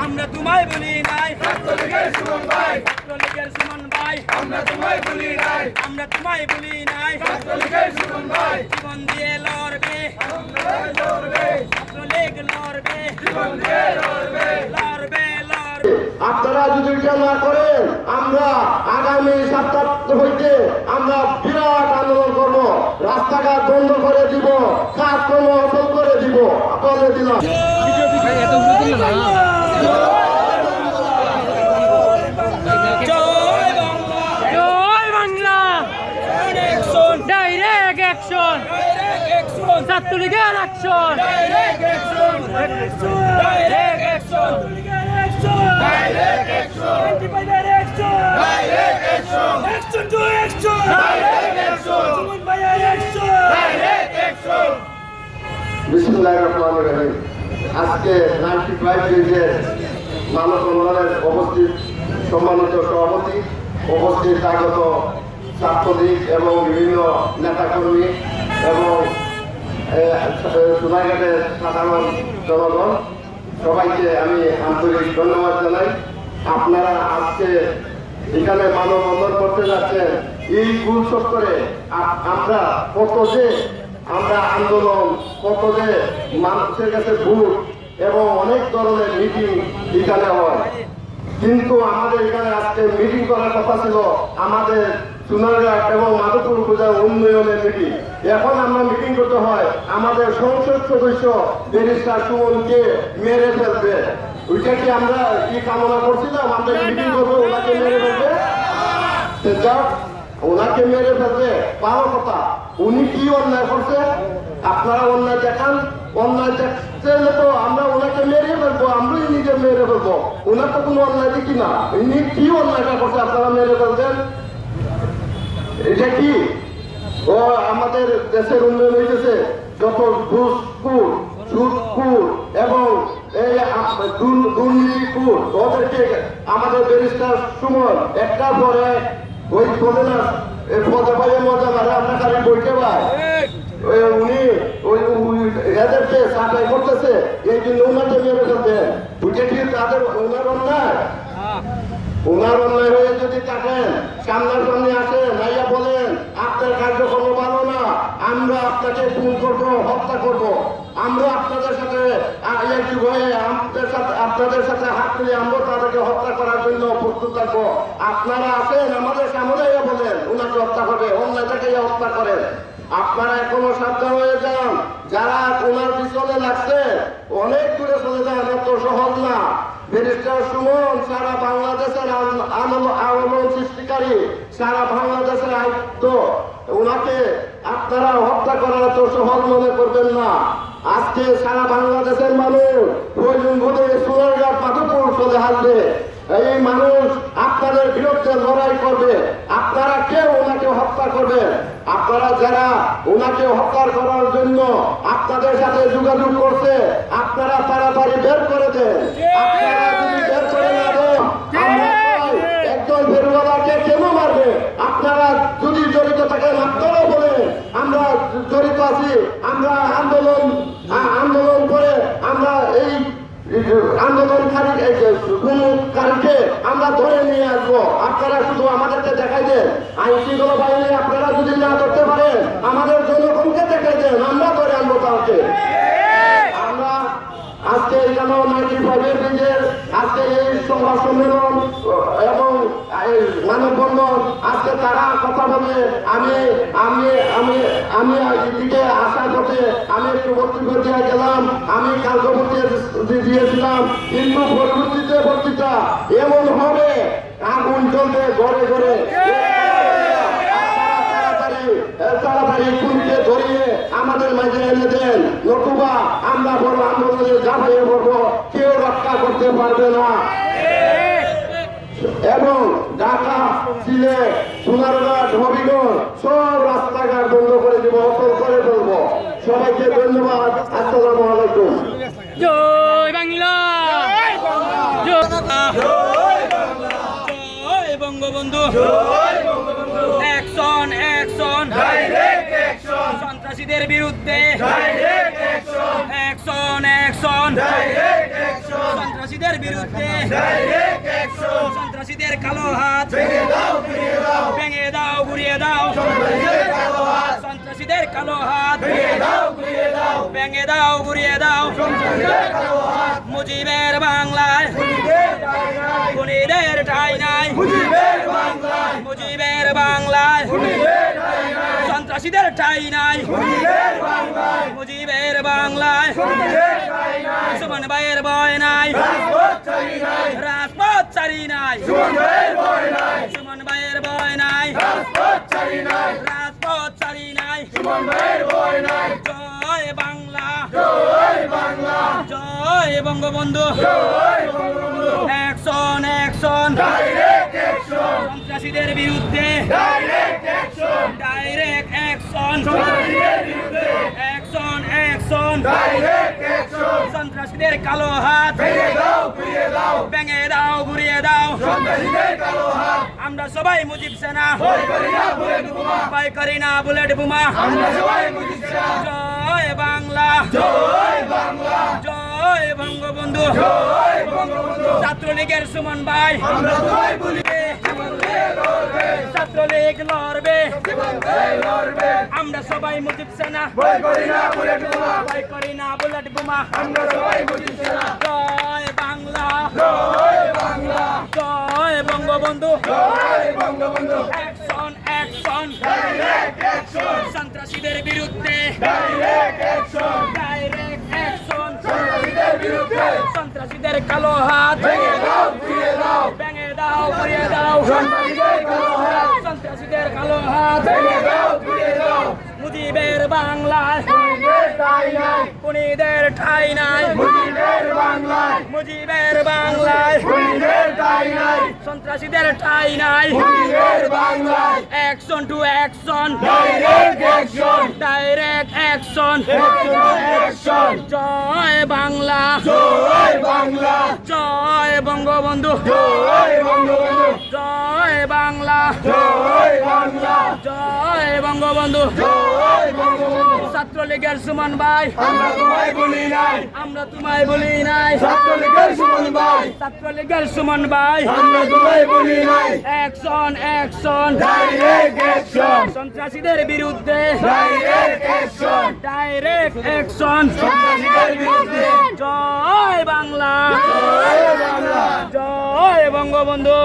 আমরা তোমায় বলি নাই ছাত্রলীগের সুমন ভাই আমরা তোমায় বলি নাই ছাত্রলীগের সুমন ভাই জীবন দিয়ে লড়বে ছাত্রলীগ লড়বে আপনারা যদি এটা না করেন আমরা আগামী সপ্তাহ হইতে আমরা বিরাট আন্দোলন করবো, রাস্তাঘাট বন্ধ করে দিব, কাজকর্ম অচল করে দিব। বলে দিলাম ছাত্রলীগের অ্যাকশন বিসমিল্লাহির রহমানির রহিম। আজকে 95 ব্রিজের মানব সম্মেলনের উপস্থিত সম্মানিত সভাপতি, উপস্থিত আগত ছাত্রলীগ এবং বিভিন্ন নেতাকর্মী এবং সোনারঘাটের সাধারণ জনগণ, সবাইকে আমি আন্তরিক ধন্যবাদ জানাই। আপনারা আজকে এখানে মানববন্ধন করতে যাচ্ছেন। এই গুল চত্বরে আমরা আমরা আন্দোলন, কত যে মানুষের কাছে ভোট এবং অনেক ধরনের মিটিং এখানে হয়, কিন্তু আমাদের এখানে আজকে মিটিং করার কথা ছিল আমাদের সোনারঘাট এবং মাধবপুর পূজার উন্নয়নের মিটিং। এখন আমরা মিটিং করতে হয় আমাদের সংসদ সদস্য ব্যারিস্টার সুমনকে মেরে ফেলবে। ওইটা কি আমরা কি কামনা করছিলাম? আমরা মিটিং করবো ওনাকে মেরে ফেলবে, ওনাকে মেরে ফেলবে পাওয়া কথা। উনি কি অন্যায় করছে আপনারা অন্যায় দেখান, অন্যায় দেখতে তো আমরা ওনাকে মেরে ফেলবো, আমরাই নিজে মেরে ফেলবো। ওনার তো কোনো অন্যায় দেখি না, উনি কি অন্যায়টা করছে আপনারা মেরে ফেলবেন? এটা কি ও আমাদের দেশের উন্নয়ন হয়েছে? যত ঘুষখোর, সুদখোর এবং এই দুর্নীতিখোর ওদেরকে আমাদের ব্যারিস্টার সুমন একটার পরে ওই বলে না পদে পাইয়ে মজা মারে, আমরা খালি বইতে পাই। উনি এদেরকে সাফাই করতেছে, এই জন্য ওনাকে মেরে ফেলবেন। বুঝে কি তাদের ওনার অন্যায়? ওনার অন্যায় হয়ে যদি থাকেন সামনাসামনি আসেন, নাইয়া বলেন আপনার কার্যক্রম ভালো না, আমরা আপনাকে খুন করবো, হত্যা করবো। আমরা আপনাদের সাথে আপনাদের সাথে হাত মিলে আমরা তাদেরকে হত্যা করার জন্য প্রস্তুত থাকবো। আপনারা আসেন আমাদের সামনে বলেন ওনাকে হত্যা করবে, অন্যায়টাকে হত্যা করেন। আপনারা এখনো সাবধান হয়ে যান, যারা ওনার পিছনে লাগছে অনেক দূরে চলে যান, এত সহজ না। ব্যারিস্টার সুমন সারা বাংলাদেশের আন্দোলন সৃষ্টিকারী, সারা বাংলাদেশের আয়ত্ত, ওনাকে আপনারা হত্যা করা এত সহজ মনে করবেন না। আজকে সারা বাংলাদেশের মানুষ প্রয়োজন বোধে সোনারঘাট মাধবপুর চলে আসবে। এই মানুষ আপনাদের বিরুদ্ধে লড়াই করবে। আপনারা কেউ ওনাকে হত্যা করবেন, আপনারা যারা ওনাকে হত্যা করার জন্য আপনাদের সাথে যোগাযোগ করছে আপনারা তাড়াতাড়ি বের করে দেন। আপনারা যদি বের করে না দেন, একজন বেরোয়ালাকে কেন মারবে? আপনারা যদি জড়িত থাকেন আপনারা বলেন আমরা জড়িত আছি, আমরা আন্দোলন করে আমরা এই আন্দোলনকারীকে আমরা ধরে নিয়ে আসবো। আপনারা শুধু আমাদেরকে দেখাই দেন, আইন শৃঙ্খলা বাহিনী আপনারা যদি না ধরতে পারেন আমাদের জনগণকে দেখাই দেন, আমরা ধরে আনবো তাকে। আমরা আজকে এখানে 95 ব্রিজের আজকে এই সংবাদ সম্মেলন এবং মানববন্ধন, আজকে তারা কথা বলে আমি এদিকে আসার পথে আমি একটু বক্তব্য দিয়ে গেলাম, আমি কালকে দিয়েছিলাম, কিন্তু পরবর্তীতে বক্তৃতা এমন হবে আগুন জ্বলবে ঘরে ঘরে। তাড়াতাড়ি খুনকে ধরিয়ে আমাদের মাঝে এনে দেন, নতুবা আমরা বড় আন্দোলনে ঝাঁপিয়ে পড়বো, কেউ রক্ষা করতে পারবে না। এবং ঢাকা, সিলেট, সোনারঘাট, হবিগঞ্জ সব রাস্তাঘাট বন্ধ করে দিব, অচল করে ফেলবো। সবাইকে ধন্যবাদ। আসসালামু আলাইকুম। জয় বাংলা, জয় বঙ্গবন্ধু, অ্যাকশন অ্যাকশন, সন্ত্রাসীদের বিরুদ্ধে অ্যাকশন অ্যাকশন সন্ত্রাসীদের বিরুদ্ধে সন্ত্রাসীদের কালো হাত ভেঙে দাও ঘুরিয়ে দাও সন্ত্রাসীদের কালো হাত ভেঙে দাও ঘুরিয়ে দাও মুজিবের বাংলায় খুনিদের ঠাঁই নাই মুজিবের বাংলায় সন্ত্রাসীদের ঠাঁই নাই মুজিবের বাংলায় সুমন ভাইয়ের ভয় নাই রাজপথ ছাড়ি নাই সুমন ভাইয়ের ভয় নাই রাজপথ ছাড়ি নাই জয় বাংলা জয় বঙ্গবন্ধু অ্যাকশন অ্যাকশন সন্ত্রাসীদের বিরুদ্ধে ডাইরেক্ট অ্যাকশন অ্যাকশন অ্যাকশন সন্ত্রাসীদের কালো হাত ভেঙে দাও ঘুরিয়ে দাও আমরা সবাই মুজিব সেনা ভয় করি না বুলেট বোমা জয় বাংলা জয় বঙ্গবন্ধু ছাত্রলীগের সুমন ভাই ছাত্রলীগ লড়বে আমরা সবাই মুজিব সেনা ভয় করি না বুলেট বোমা জয় বাংলা জয় বঙ্গবন্ধু অ্যাকশন অ্যাকশন সন্ত্রাসীদের বিরুদ্ধে ডাইরেক্ট অ্যাকশন সন্ত্রাসীদের কালো হাত ভেঙে দাও ঘুরিয়ে দাও সন্ত্রাসীদের কালো হাত মুজিবের বাংলায় খুনিদের ঠাঁই নাই মুজিবের বাংলায় সন্ত্রাসীদের ঠাঁই নাই action to action direct action জয় বাংলা জয় বঙ্গবন্ধু জয় বাংলা জয় বঙ্গবন্ধু ছাত্রলীগের সুমন ভাই আমরা তোমায় বলি নাই ছাত্রলীগের সুমন ভাই অ্যাকশন অ্যাকশন সন্ত্রাসীদের বিরুদ্ধে ডাইরেক্ট অ্যাকশন জয় বাংলা জয় বঙ্গবন্ধু